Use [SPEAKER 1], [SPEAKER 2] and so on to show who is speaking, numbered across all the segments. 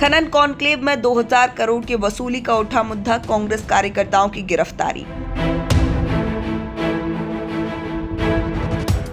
[SPEAKER 1] खनन कॉन्क्लेव में 2000 करोड़ की वसूली का उठा मुद्दा, कांग्रेस कार्यकर्ताओं की गिरफ्तारी।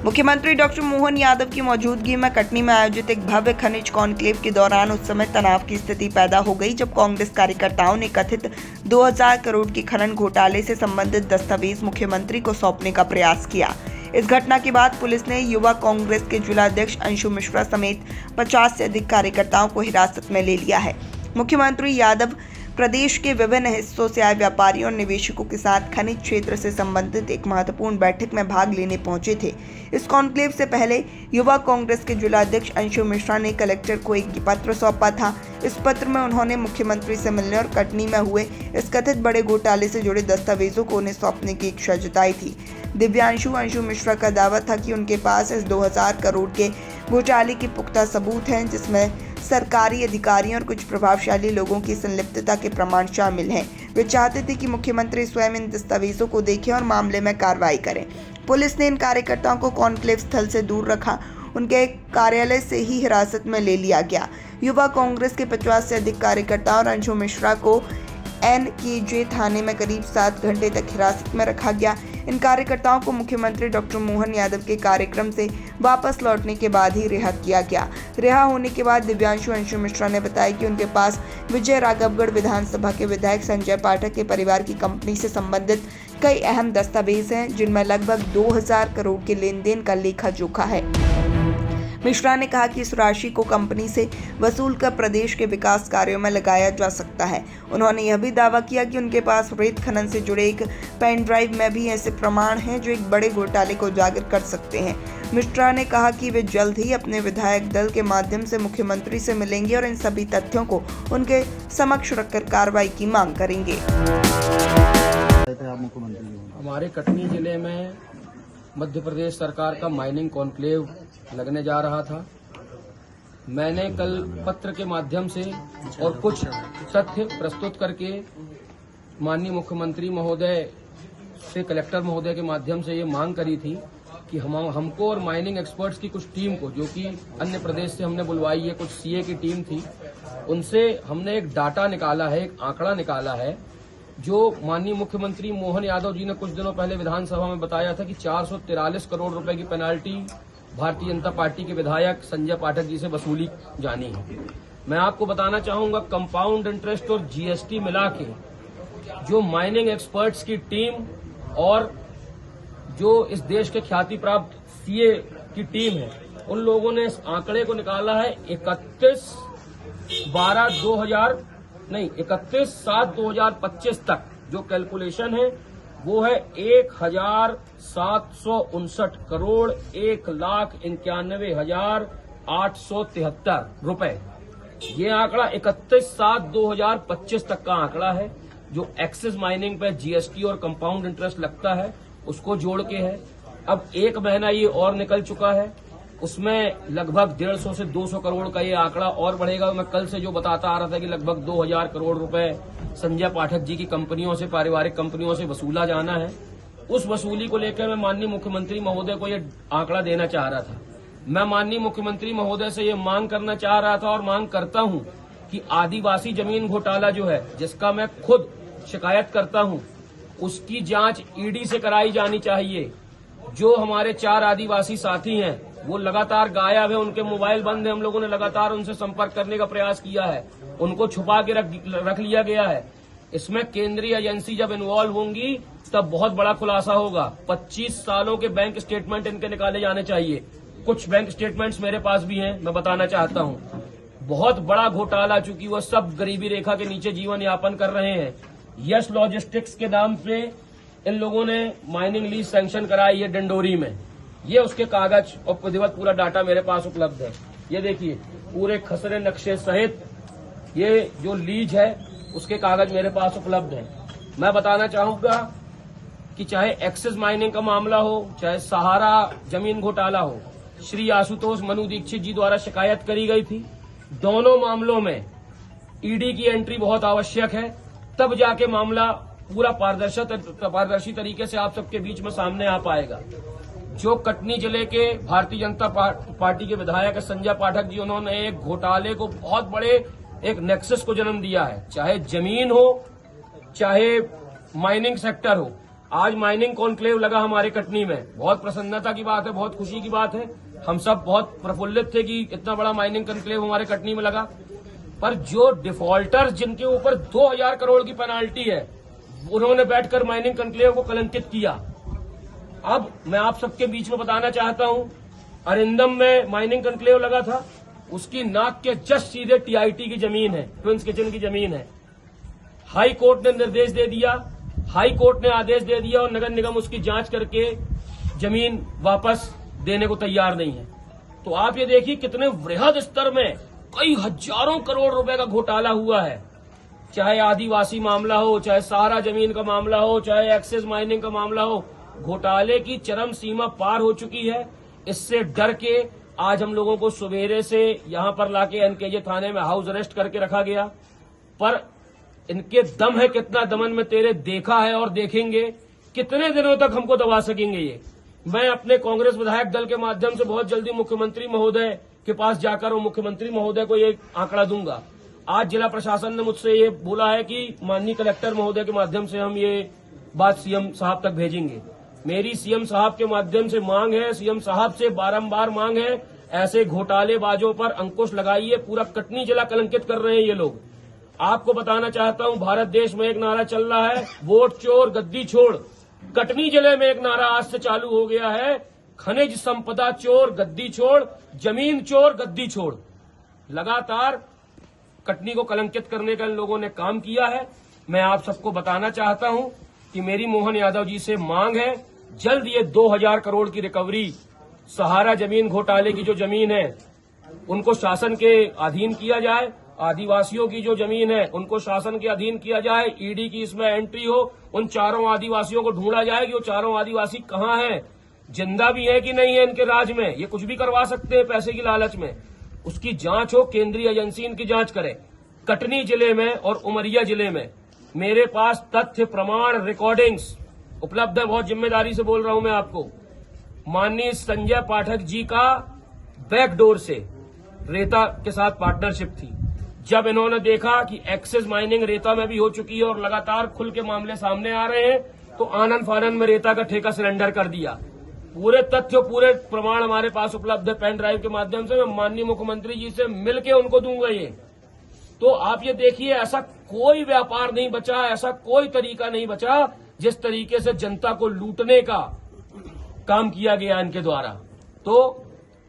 [SPEAKER 1] मुख्यमंत्री डॉक्टर मोहन यादव की मौजूदगी में कटनी में आयोजित एक भव्य खनिज कॉन्क्लेव के दौरान उस समय तनाव की स्थिति पैदा हो गई जब कांग्रेस कार्यकर्ताओं ने कथित 2000 करोड़ की खनन घोटाले से संबंधित दस्तावेज मुख्यमंत्री को सौंपने का प्रयास किया। इस घटना के बाद पुलिस ने युवा कांग्रेस के जिलाध्यक्ष अंशु मिश्रा समेत 50 से अधिक कार्यकर्ताओं को हिरासत में ले लिया है। मुख्यमंत्री यादव प्रदेश के विभिन्न हिस्सों से आए व्यापारियों और निवेशकों के साथ खनिज क्षेत्र से संबंधित एक महत्वपूर्ण बैठक में भाग लेने पहुंचे थे। इस कॉन्क्लेव से पहले युवा कांग्रेस के जिलाध्यक्ष अंशु मिश्रा ने कलेक्टर को एक पत्र सौंपा था। इस पत्र में उन्होंने मुख्यमंत्री से मिलने और कटनी में हुए इस कथित बड़े घोटाले से जुड़े दस्तावेजों को उन्हें सौंपने की इच्छा जताई थी। दिव्यांशु अंशु मिश्रा का दावा था कि उनके पास इस 2000 करोड़ के घोटाले के पुख्ता सबूत हैं, जिसमें सरकारी अधिकारियों और कुछ प्रभावशाली लोगों की संलिप्तता के प्रमाण शामिल हैं। वे चाहते थे कि मुख्यमंत्री स्वयं इन दस्तावेजों को देखें और मामले में कार्रवाई करें। पुलिस ने इन कार्यकर्ताओं को कॉन्क्लेव स्थल से दूर रखा, उनके कार्यालय से ही हिरासत में ले लिया गया। युवा कांग्रेस के 50 से अधिक कार्यकर्ताओं और अंशु मिश्रा को NKJ थाने में करीब 7 घंटे तक हिरासत में रखा गया। इन कार्यकर्ताओं को मुख्यमंत्री डॉक्टर मोहन यादव के कार्यक्रम से वापस लौटने के बाद ही रिहा किया गया। रिहा होने के बाद दिव्यांशु अंशु मिश्रा ने बताया कि उनके पास विजय राघवगढ़ विधानसभा के विधायक संजय पाठक के परिवार की कंपनी से संबंधित कई अहम दस्तावेज हैं, जिनमें लगभग 2000 करोड़ के लेन देन का लेखा जोखा है। मिश्रा ने कहा कि इस राशि को कंपनी से वसूल कर प्रदेश के विकास कार्यों में लगाया जा सकता है। उन्होंने यह भी दावा किया कि उनके पास रेत खनन से जुड़े एक पेन ड्राइव में भी ऐसे प्रमाण हैं जो एक बड़े घोटाले को उजागर कर सकते हैं। मिश्रा ने कहा कि वे जल्द ही अपने विधायक दल के माध्यम से मुख्यमंत्री से मिलेंगे और इन सभी तथ्यों को उनके समक्ष रखकर कार्रवाई की मांग करेंगे।
[SPEAKER 2] हमारे कटनी जिले में मध्य प्रदेश सरकार का माइनिंग कॉन्क्लेव लगने जा रहा था। मैंने कल पत्र के माध्यम से और कुछ तथ्य प्रस्तुत करके माननीय मुख्यमंत्री महोदय से कलेक्टर महोदय के माध्यम से ये मांग करी थी कि हमको और माइनिंग एक्सपर्ट्स की कुछ टीम को, जो कि अन्य प्रदेश से हमने बुलवाई है, कुछ CA की टीम थी, उनसे हमने एक डाटा निकाला है, एक आंकड़ा निकाला है जो माननीय मुख्यमंत्री मोहन यादव जी ने कुछ दिनों पहले विधानसभा में बताया था कि 443 करोड़ रुपए की पेनाल्टी भारतीय जनता पार्टी के विधायक संजय पाठक जी से वसूली जानी है। मैं आपको बताना चाहूंगा, कंपाउंड इंटरेस्ट और GST मिला के जो माइनिंग एक्सपर्ट्स की टीम और जो इस देश के ख्याति प्राप्त CA की टीम है, उन लोगों ने इस आंकड़े को निकाला है 31/7/2025 तक। जो कैलकुलेशन है वो है 1759 करोड़ 1,91,873 रुपए। ये आंकड़ा 31/7/2025 तक का आंकड़ा है, जो एक्सिस माइनिंग पे GST और कंपाउंड इंटरेस्ट लगता है उसको जोड़ के है। अब एक महीना ये और निकल चुका है, उसमें लगभग 150 से 200 करोड़ का ये आंकड़ा और बढ़ेगा। मैं कल से जो बताता आ रहा था कि लगभग 2000 करोड़ रुपए संजय पाठक जी की कंपनियों से, पारिवारिक कंपनियों से वसूला जाना है। उस वसूली को लेकर मैं माननीय मुख्यमंत्री महोदय को ये आंकड़ा देना चाह रहा था। मैं माननीय मुख्यमंत्री महोदय से ये मांग करना चाह रहा था और मांग करता हूं कि आदिवासी जमीन घोटाला जो है, जिसका मैं खुद शिकायत करता हूं, उसकी जांच ED से कराई जानी चाहिए। जो हमारे 4 आदिवासी साथी हैं वो लगातार गायब है, उनके मोबाइल बंद है। हम लोगों ने लगातार उनसे संपर्क करने का प्रयास किया है, उनको छुपा के रख लिया गया है। इसमें केंद्रीय एजेंसी जब इन्वॉल्व होंगी तब बहुत बड़ा खुलासा होगा। 25 सालों के बैंक स्टेटमेंट इनके निकाले जाने चाहिए। कुछ बैंक स्टेटमेंट्स मेरे पास भी हैं, मैं बताना चाहता हूं। बहुत बड़ा घोटाला, चूंकि वो सब गरीबी रेखा के नीचे जीवन यापन कर रहे हैं। यश लॉजिस्टिक्स के नाम पे इन लोगों ने माइनिंग लीज सैंक्शन कराई है डिंडोरी में। ये उसके कागज और विधिवत पूरा डाटा मेरे पास उपलब्ध है। ये देखिए, पूरे खसरे नक्शे सहित ये जो लीज है उसके कागज मेरे पास उपलब्ध है। मैं बताना चाहूंगा कि चाहे एक्सिस माइनिंग का मामला हो, चाहे सहारा जमीन घोटाला हो, श्री आशुतोष मनु दीक्षित जी द्वारा शिकायत करी गई थी। दोनों मामलों में ED की एंट्री बहुत आवश्यक है, तब जाके मामला पूरा पारदर्शी तरीके से आप सबके बीच में सामने आ पाएगा। जो कटनी जिले के भारतीय जनता पार्टी के विधायक संजय पाठक जी, उन्होंने एक घोटाले को बहुत बड़े एक नेक्सस को जन्म दिया है, चाहे जमीन हो चाहे माइनिंग सेक्टर हो। आज माइनिंग कॉन्क्लेव लगा हमारे कटनी में, बहुत प्रसन्नता की बात है, बहुत खुशी की बात है। हम सब बहुत प्रफुल्लित थे कि इतना बड़ा माइनिंग कॉन्क्लेव हमारे कटनी में लगा। पर जो डिफॉल्टर्स जिनके ऊपर 2000 करोड़ की पेनाल्टी है, उन्होंने बैठकर माइनिंग कॉन्क्लेव को कलंकित किया। अब मैं आप सबके बीच में बताना चाहता हूं, अरिंदम में माइनिंग कॉन्क्लेव लगा था, उसकी नाक के जस्ट सीधे टीआईटी की जमीन है, ट्विंस किचन की जमीन है। हाई कोर्ट ने निर्देश दे दिया, हाई कोर्ट ने आदेश दे दिया और नगर निगम उसकी जांच करके जमीन वापस देने को तैयार नहीं है। तो आप ये देखिए कितने वृहद स्तर में कई हजारों करोड़ रुपए का घोटाला हुआ है। चाहे आदिवासी मामला हो, चाहे सहारा जमीन का मामला हो, चाहे एक्सेस माइनिंग का मामला हो, घोटाले की चरम सीमा पार हो चुकी है। इससे डर के आज हम लोगों को सवेरे से यहां पर लाके एनकेजे थाने में हाउस अरेस्ट करके रखा गया। पर इनके दम है कितना दमन में तेरे देखा है और देखेंगे, कितने दिनों तक हमको दबा सकेंगे ये। मैं अपने कांग्रेस विधायक दल के माध्यम से बहुत जल्दी मुख्यमंत्री महोदय के पास जाकर और मुख्यमंत्री महोदय को ये आंकड़ा दूंगा। आज जिला प्रशासन ने मुझसे ये बोला है कि माननीय कलेक्टर महोदय के माध्यम से हम ये बात सीएम साहब तक भेजेंगे। मेरी सीएम साहब के माध्यम से मांग है, सीएम साहब से बारंबार मांग है, ऐसे घोटालेबाजों पर अंकुश लगाइए। पूरा कटनी जिला कलंकित कर रहे हैं ये लोग। आपको बताना चाहता हूं, भारत देश में एक नारा चल रहा है, वोट चोर गद्दी छोड़। कटनी जिले में एक नारा आज से चालू हो गया है, खनिज संपदा चोर गद्दी छोड़, जमीन चोर गद्दी छोड़। लगातार कटनी को कलंकित करने का इन लोगों ने काम किया है। मैं आप सबको बताना चाहता हूं कि मेरी मोहन यादव जी से मांग है, जल्द ये 2000 करोड़ की रिकवरी, सहारा जमीन घोटाले की जो जमीन है उनको शासन के अधीन किया जाए। आदिवासियों की जो जमीन है उनको शासन के अधीन किया जाए। ईडी की इसमें एंट्री हो, उन चारों आदिवासियों को ढूंढा जाए कि वो चारों आदिवासी कहां हैं, जिंदा भी है कि नहीं है इनके राज में। ये कुछ भी करवा सकते हैं पैसे की लालच में। उसकी जांच हो, केंद्रीय एजेंसी इनकी जांच करे। कटनी जिले में और उमरिया जिले में मेरे पास तथ्य प्रमाण रिकॉर्डिंग्स उपलब्ध है। बहुत जिम्मेदारी से बोल रहा हूं मैं आपको। माननीय संजय पाठक जी का बैकडोर से रेता के साथ पार्टनरशिप थी। जब इन्होंने देखा कि एक्सेस माइनिंग रेता में भी हो चुकी है और लगातार खुल के मामले सामने आ रहे हैं, तो आनंद फानंद में रेता का ठेका सिलेंडर कर दिया। पूरे तथ्य, पूरे प्रमाण हमारे पास उपलब्ध है पेन ड्राइव के माध्यम से। मैं माननीय मुख्यमंत्री जी से मिलके उनको दूंगा ये। तो आप ये देखिए, ऐसा कोई व्यापार नहीं बचा, ऐसा कोई तरीका नहीं बचा जिस तरीके से जनता को लूटने का काम किया गया इनके द्वारा। तो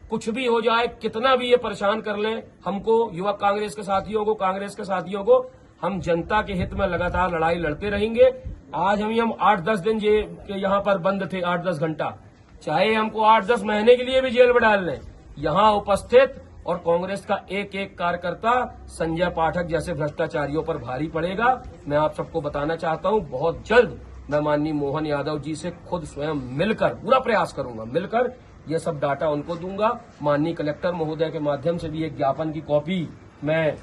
[SPEAKER 2] कुछ भी हो जाए, कितना भी ये परेशान कर लें हमको, युवक कांग्रेस के साथियों को, कांग्रेस के साथियों को, हम जनता के हित में लगातार लड़ाई लड़ते रहेंगे। आज हम 8-10 दिन यहाँ पर बंद थे, 8-10 घंटा, चाहे हमको 8-10 महीने के लिए भी जेल में डाल लें, यहाँ उपस्थित और कांग्रेस का एक एक कार्यकर्ता संजय पाठक जैसे भ्रष्टाचारियों पर भारी पड़ेगा। मैं आप सबको बताना चाहता हूं, बहुत जल्द मैं माननीय मोहन यादव जी से खुद स्वयं मिलकर पूरा प्रयास करूंगा, मिलकर ये सब डाटा उनको दूंगा। माननीय कलेक्टर महोदय के माध्यम से भी एक ज्ञापन की कॉपी मैं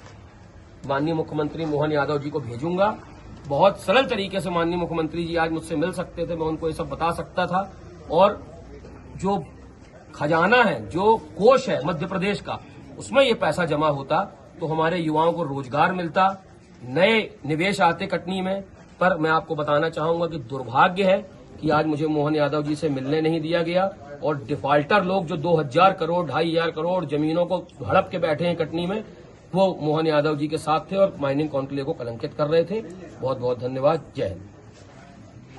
[SPEAKER 2] माननीय मुख्यमंत्री मोहन यादव जी को भेजूंगा। बहुत सरल तरीके से माननीय मुख्यमंत्री जी आज मुझसे मिल सकते थे, मैं उनको ये सब बता सकता था। और जो खजाना है, जो कोष है मध्य प्रदेश का, उसमें ये पैसा जमा होता तो हमारे युवाओं को रोजगार मिलता, नए निवेश आते कटनी में। पर मैं आपको बताना चाहूंगा कि दुर्भाग्य है कि आज मुझे मोहन यादव जी से मिलने नहीं दिया गया और डिफॉल्टर लोग जो 2000 करोड़ 2500 करोड़ जमीनों को हड़प के बैठे हैं कटनी में, वो मोहन यादव जी के साथ थे और माइनिंग कॉन्क्लेव को कलंकित कर रहे थे। बहुत बहुत धन्यवाद। जय हिंद।